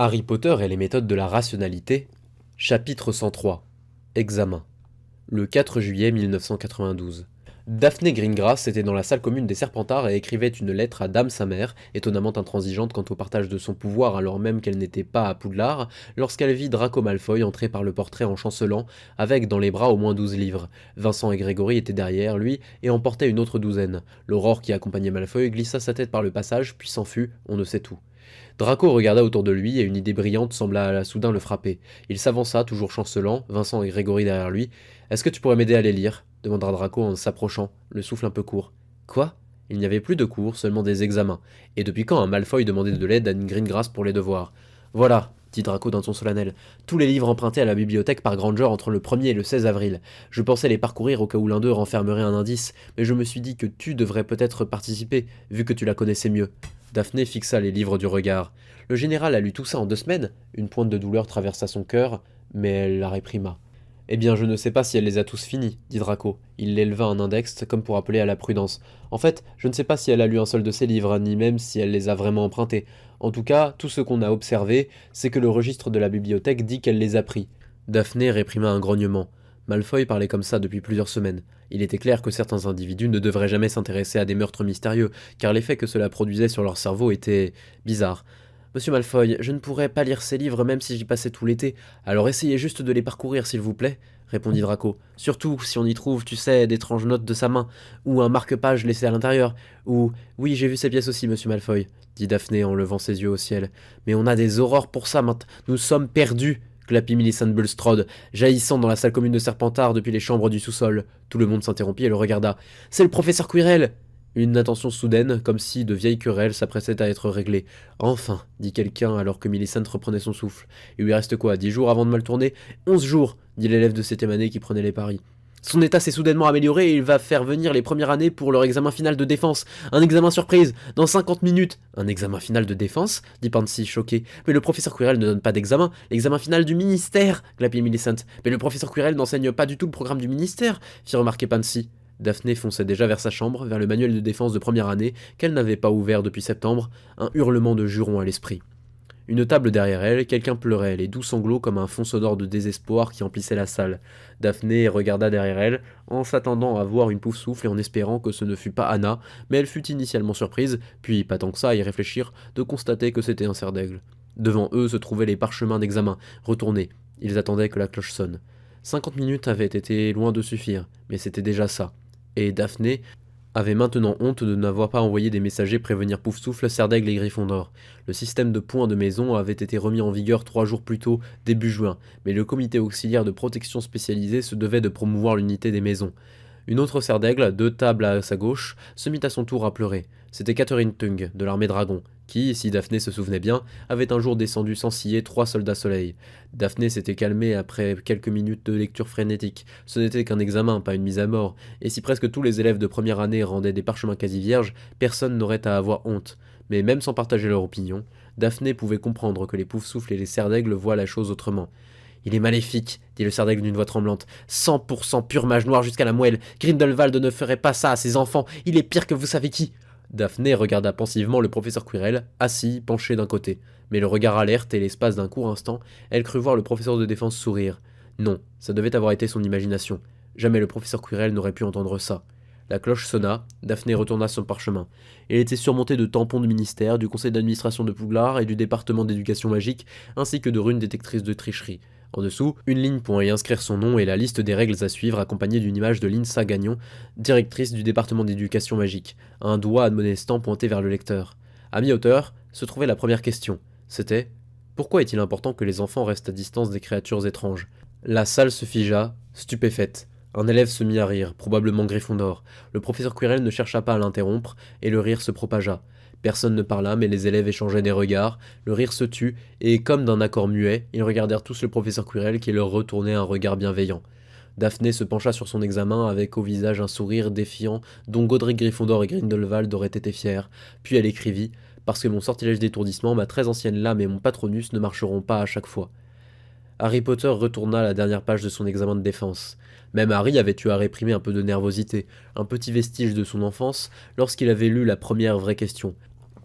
Harry Potter et les méthodes de la rationalité, chapitre 103. Examen. Le 4 juillet 1992. Daphné Greengrass était dans la salle commune des Serpentards et écrivait une lettre à Dame sa mère, étonnamment intransigeante quant au partage de son pouvoir alors même qu'elle n'était pas à Poudlard, lorsqu'elle vit Draco Malfoy entrer par le portrait en chancelant, avec dans les bras au moins 12 livres. Vincent et Grégory étaient derrière lui et en portaient une autre douzaine. L'aurore qui accompagnait Malfoy glissa sa tête par le passage, puis s'enfuit, on ne sait où. Draco regarda autour de lui et une idée brillante sembla soudain le frapper. Il s'avança, toujours chancelant, Vincent et Grégory derrière lui. Est-ce que tu pourrais m'aider à les lire demanda Draco en s'approchant, le souffle un peu court. Quoi? Il n'y avait plus de cours, seulement des examens. Et depuis quand un Malfoy demandait de l'aide à une Greengrass pour les devoirs? Voilà, dit Draco d'un ton solennel, tous les livres empruntés à la bibliothèque par Granger entre le 1er et le 16 avril. Je pensais les parcourir au cas où l'un d'eux renfermerait un indice, mais je me suis dit que tu devrais peut-être participer, vu que tu la connaissais mieux. Daphné fixa les livres du regard. Le général a lu tout ça en 2 semaines. Une pointe de douleur traversa son cœur, mais elle la réprima. Eh bien, je ne sais pas si elle les a tous finis, dit Draco. Il l'éleva un index comme pour appeler à la prudence. En fait, je ne sais pas si elle a lu un seul de ses livres, ni même si elle les a vraiment empruntés. En tout cas, tout ce qu'on a observé, c'est que le registre de la bibliothèque dit qu'elle les a pris. Daphné réprima un grognement. Malfoy parlait comme ça depuis plusieurs semaines. Il était clair que certains individus ne devraient jamais s'intéresser à des meurtres mystérieux, car l'effet que cela produisait sur leur cerveau était bizarre. Monsieur Malfoy, je ne pourrais pas lire ces livres même si j'y passais tout l'été, alors essayez juste de les parcourir s'il vous plaît, répondit Draco. Surtout si on y trouve, tu sais, d'étranges notes de sa main, ou un marque-page laissé à l'intérieur, ou... Oui, j'ai vu ces pièces aussi, monsieur Malfoy, dit Daphné en levant ses yeux au ciel. Mais on a des aurores pour ça maintenant, nous sommes perdus, glapit Millicent Bulstrode, jaillissant dans la salle commune de Serpentard depuis les chambres du sous-sol. Tout le monde s'interrompit et le regarda. C'est le professeur Quirrell! Une attention soudaine, comme si de vieilles querelles s'apprêtaient à être réglées. Enfin, dit quelqu'un alors que Millicent reprenait son souffle. Il lui reste quoi, 10 jours avant de mal tourner? 11 jours, dit l'élève de 7ème année qui prenait les paris. Son état s'est soudainement amélioré et il va faire venir les premières années pour leur examen final de défense. Un examen surprise, dans 50 minutes. Un examen final de défense, dit Pansy, choqué. Mais le professeur Quirrell ne donne pas d'examen. L'examen final du ministère, glapit Millicent. Mais le professeur Quirrell n'enseigne pas du tout le programme du ministère, fit remarquer Pansy. Daphné fonçait déjà vers sa chambre, vers le manuel de défense de première année, qu'elle n'avait pas ouvert depuis septembre, un hurlement de juron à l'esprit. Une table derrière elle, quelqu'un pleurait, les doux sanglots comme un fond sonore de désespoir qui emplissait la salle. Daphné regarda derrière elle, en s'attendant à voir une Poufsouffle et en espérant que ce ne fût pas Anna, mais elle fut initialement surprise, puis pas tant que ça à y réfléchir, de constater que c'était un cerf d'aigle. Devant eux se trouvaient les parchemins d'examen, retournés. Ils attendaient que la cloche sonne. 50 minutes avaient été loin de suffire, mais c'était déjà ça. Et Daphné avait maintenant honte de n'avoir pas envoyé des messagers prévenir Poufsouffle, Serdaigle et Gryffondor. Le système de points de maison avait été remis en vigueur 3 jours plus tôt, début juin, mais le comité auxiliaire de protection spécialisé se devait de promouvoir l'unité des maisons. Une autre Serdaigle, 2 tables à sa gauche, se mit à son tour à pleurer. C'était Catherine Tung, de l'armée dragon, qui, si Daphné se souvenait bien, avait un jour descendu sans ciller 3 soldats soleil. Daphné s'était calmée après quelques minutes de lecture frénétique. Ce n'était qu'un examen, pas une mise à mort, et si presque tous les élèves de première année rendaient des parchemins quasi vierges, personne n'aurait à avoir honte. Mais même sans partager leur opinion, Daphné pouvait comprendre que les Poufsouffles et les Serdaigle voient la chose autrement. Il est maléfique, dit le Serdaigle d'une voix tremblante. 100% pur mage noir jusqu'à la moelle. Grindelwald ne ferait pas ça à ses enfants. Il est pire que vous savez qui. Daphné regarda pensivement le professeur Quirrell, assis, penché d'un côté. Mais le regard alerte et l'espace d'un court instant, elle crut voir le professeur de défense sourire. Non, ça devait avoir été son imagination. Jamais le professeur Quirrell n'aurait pu entendre ça. La cloche sonna, Daphné retourna son parchemin. Il était surmonté de tampons du ministère, du conseil d'administration de Poudlard et du département d'éducation magique, ainsi que de runes détectrices de tricherie. En dessous, une ligne pour y inscrire son nom et la liste des règles à suivre accompagnée d'une image de Linsa Gagnon, directrice du département d'éducation magique, un doigt admonestant pointé vers le lecteur. À mi-hauteur se trouvait la première question. C'était « Pourquoi est-il important que les enfants restent à distance des créatures étranges ?» La salle se figea, stupéfaite. Un élève se mit à rire, probablement Gryffondor. Le professeur Quirrell ne chercha pas à l'interrompre, et le rire se propagea. Personne ne parla, mais les élèves échangeaient des regards, le rire se tut, et comme d'un accord muet, ils regardèrent tous le professeur Quirrell qui leur retournait un regard bienveillant. Daphné se pencha sur son examen avec au visage un sourire défiant dont Godric Gryffondor et Grindelwald auraient été fiers, puis elle écrivit « Parce que mon sortilège d'étourdissement, ma très ancienne lame et mon patronus ne marcheront pas à chaque fois ». Harry Potter retourna la dernière page de son examen de défense. Même Harry avait eu à réprimer un peu de nervosité, un petit vestige de son enfance, lorsqu'il avait lu la première vraie question.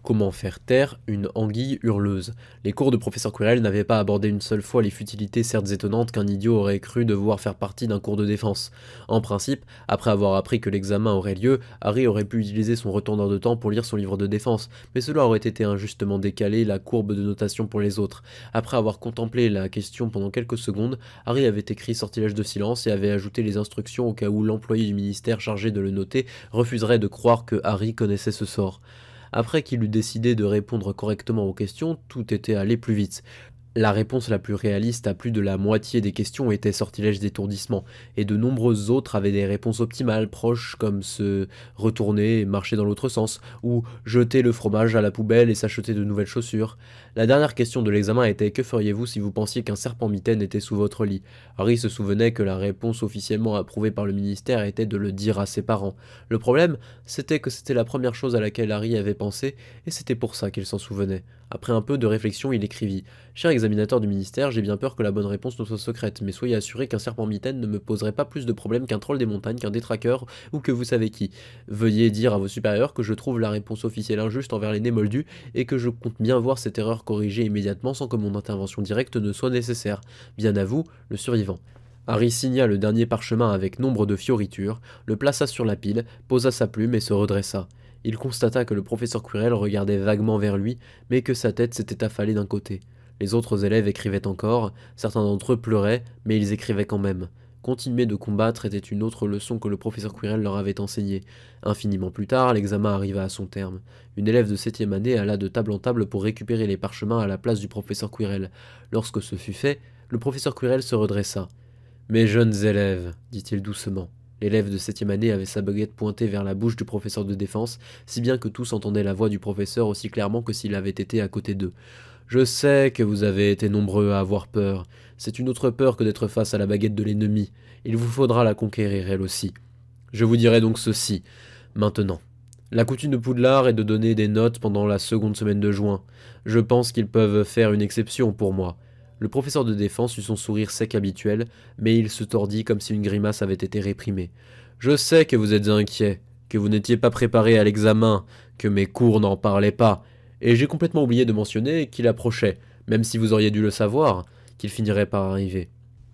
Comment faire taire une anguille hurleuse? Les cours de professeur Quirrell n'avaient pas abordé une seule fois les futilités certes étonnantes qu'un idiot aurait cru devoir faire partie d'un cours de défense. En principe, après avoir appris que l'examen aurait lieu, Harry aurait pu utiliser son retourneur de temps pour lire son livre de défense, mais cela aurait été injustement décalé la courbe de notation pour les autres. Après avoir contemplé la question pendant quelques secondes, Harry avait écrit sortilège de silence et avait ajouté les instructions au cas où l'employé du ministère chargé de le noter refuserait de croire que Harry connaissait ce sort. Après qu'il eut décidé de répondre correctement aux questions, tout était allé plus vite. La réponse la plus réaliste à plus de la moitié des questions était sortilège d'étourdissement, et de nombreuses autres avaient des réponses optimales proches comme se retourner et marcher dans l'autre sens, ou jeter le fromage à la poubelle et s'acheter de nouvelles chaussures. La dernière question de l'examen était: que feriez-vous si vous pensiez qu'un serpent mitaine était sous votre lit? Harry se souvenait que la réponse officiellement approuvée par le ministère était de le dire à ses parents. Le problème, c'était que c'était la première chose à laquelle Harry avait pensé, et c'était pour ça qu'il s'en souvenait. Après un peu de réflexion, il écrivit: Cher examinateur du ministère, j'ai bien peur que la bonne réponse ne soit secrète, mais soyez assuré qu'un serpent mitaine ne me poserait pas plus de problèmes qu'un troll des montagnes, qu'un détraqueur ou que vous savez qui. Veuillez dire à vos supérieurs que je trouve la réponse officielle injuste envers les nés moldus et que je compte bien voir cette erreur corrigée immédiatement sans que mon intervention directe ne soit nécessaire. Bien à vous, le survivant. Harry signa le dernier parchemin avec nombre de fioritures, le plaça sur la pile, posa sa plume et se redressa. Il constata que le professeur Quirrell regardait vaguement vers lui, mais que sa tête s'était affalée d'un côté. Les autres élèves écrivaient encore, certains d'entre eux pleuraient, mais ils écrivaient quand même. Continuer de combattre était une autre leçon que le professeur Quirrell leur avait enseignée. Infiniment plus tard, l'examen arriva à son terme. Une élève de 7e année alla de table en table pour récupérer les parchemins à la place du professeur Quirrell. Lorsque ce fut fait, le professeur Quirrell se redressa. « Mes jeunes élèves, dit-il doucement. » L'élève de 7e année avait sa baguette pointée vers la bouche du professeur de défense, si bien que tous entendaient la voix du professeur aussi clairement que s'il avait été à côté d'eux. Je sais que vous avez été nombreux à avoir peur. C'est une autre peur que d'être face à la baguette de l'ennemi. Il vous faudra la conquérir, elle aussi. Je vous dirai donc ceci, maintenant. La coutume de Poudlard est de donner des notes pendant la seconde semaine de juin. Je pense qu'ils peuvent faire une exception pour moi. Le professeur de défense eut son sourire sec habituel, mais il se tordit comme si une grimace avait été réprimée. Je sais que vous êtes inquiet, que vous n'étiez pas préparé à l'examen, que mes cours n'en parlaient pas, et j'ai complètement oublié de mentionner qu'il approchait, même si vous auriez dû le savoir, qu'il finirait par arriver.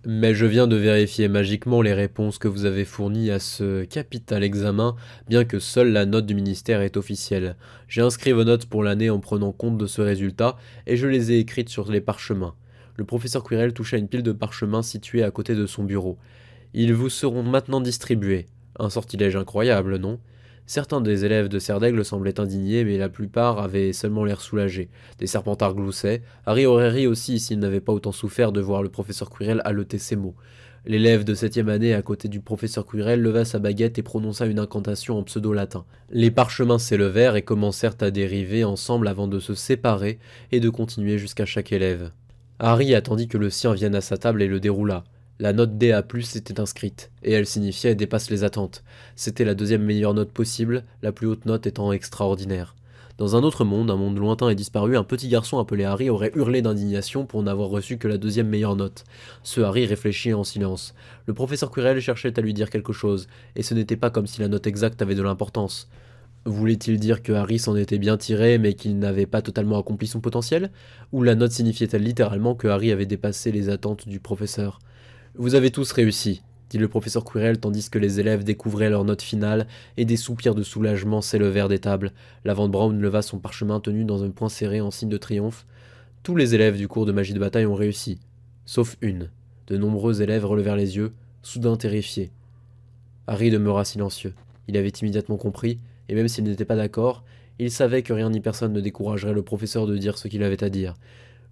Mais je viens de vérifier magiquement les réponses que vous avez fournies à ce capital examen, bien que seule la note du ministère est officielle. J'ai inscrit vos notes pour l'année en prenant compte de ce résultat, et je les ai écrites sur les parchemins. Le professeur Quirrell toucha une pile de parchemins située à côté de son bureau. Ils vous seront maintenant distribués. Un sortilège incroyable, non? Certains des élèves de Serdaigle semblaient indignés, mais la plupart avaient seulement l'air soulagés. Des serpentards gloussaient. Harry aurait ri aussi s'il n'avait pas autant souffert de voir le professeur Quirrell haleter ces mots. L'élève de 7e année à côté du professeur Quirrell leva sa baguette et prononça une incantation en pseudo-latin. Les parchemins s'élevèrent et commencèrent à dériver ensemble avant de se séparer et de continuer jusqu'à chaque élève. Harry attendit que le sien vienne à sa table et le déroula. La note DA+, était inscrite, et elle signifiait « dépasse les attentes ». C'était la deuxième meilleure note possible, la plus haute note étant extraordinaire. Dans un autre monde, un monde lointain et disparu, un petit garçon appelé Harry aurait hurlé d'indignation pour n'avoir reçu que la deuxième meilleure note. Ce Harry réfléchit en silence. Le professeur Quirrell cherchait à lui dire quelque chose, et ce n'était pas comme si la note exacte avait de l'importance. Voulait-il dire que Harry s'en était bien tiré mais qu'il n'avait pas totalement accompli son potentiel? Ou la note signifiait-elle littéralement que Harry avait dépassé les attentes du professeur? Vous avez tous réussi, dit le professeur Quirrell tandis que les élèves découvraient leur note finale et des soupirs de soulagement s'élevèrent des tables. Lavande Brown leva son parchemin tenu dans un poing serré en signe de triomphe. Tous les élèves du cours de magie de bataille ont réussi, sauf une. De nombreux élèves relevèrent les yeux, soudain terrifiés. Harry demeura silencieux. Il avait immédiatement compris, et même s'il n'était pas d'accord, il savait que rien ni personne ne découragerait le professeur de dire ce qu'il avait à dire.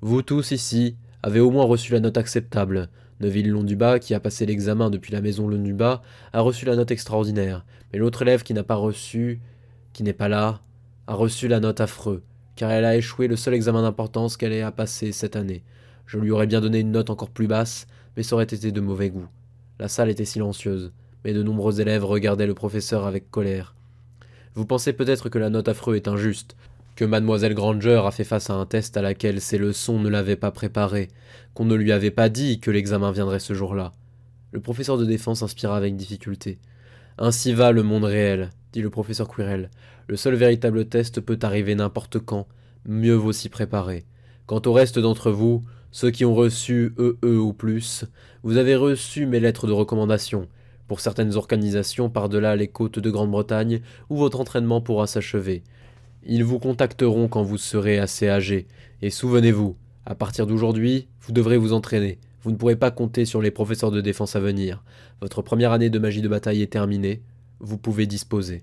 Vous tous ici avez au moins reçu la note acceptable. Neville Londubat, qui a passé l'examen depuis la maison Londubat, a reçu la note extraordinaire, mais l'autre élève qui n'a pas reçu, qui n'est pas là, a reçu la note affreux, car elle a échoué le seul examen d'importance qu'elle ait à passer cette année. Je lui aurais bien donné une note encore plus basse, mais ça aurait été de mauvais goût. La salle était silencieuse, mais de nombreux élèves regardaient le professeur avec colère. Vous pensez peut-être que la note affreux est injuste, que mademoiselle Granger a fait face à un test à laquelle ses leçons ne l'avaient pas préparé, qu'on ne lui avait pas dit que l'examen viendrait ce jour-là. Le professeur de défense inspira avec difficulté. Ainsi va le monde réel. dit le professeur Quirrell. Le seul véritable test peut arriver n'importe quand, mieux vaut s'y préparer. Quant au reste d'entre vous, ceux qui ont reçu EE ou plus, vous avez reçu mes lettres de recommandation. Pour certaines organisations par-delà les côtes de Grande-Bretagne, où votre entraînement pourra s'achever. Ils vous contacteront quand vous serez assez âgé, et souvenez-vous, à partir d'aujourd'hui, vous devrez vous entraîner. Vous ne pourrez pas compter sur les professeurs de défense à venir. Votre première année de magie de bataille est terminée, vous pouvez disposer.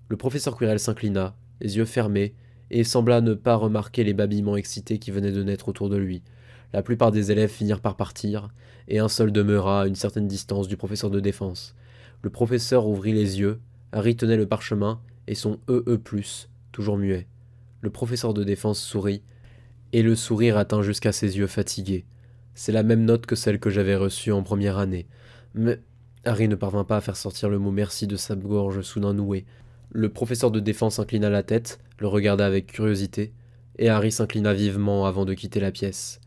Le professeur Quirrell s'inclina, les yeux fermés, et sembla ne pas remarquer les babillements excités qui venaient de naître autour de lui. La plupart des élèves finirent par partir, et un seul demeura à une certaine distance du professeur de défense. Le professeur ouvrit les yeux, Harry tenait le parchemin, et son EE+, toujours muet. Le professeur de défense sourit, et le sourire atteint jusqu'à ses yeux fatigués. C'est la même note que celle que j'avais reçue en première année. Mais Harry ne parvint pas à faire sortir le mot merci de sa gorge soudain nouée. Le professeur de défense inclina la tête, le regarda avec curiosité, et Harry s'inclina vivement avant de quitter la pièce.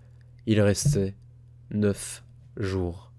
Il restait 9 jours.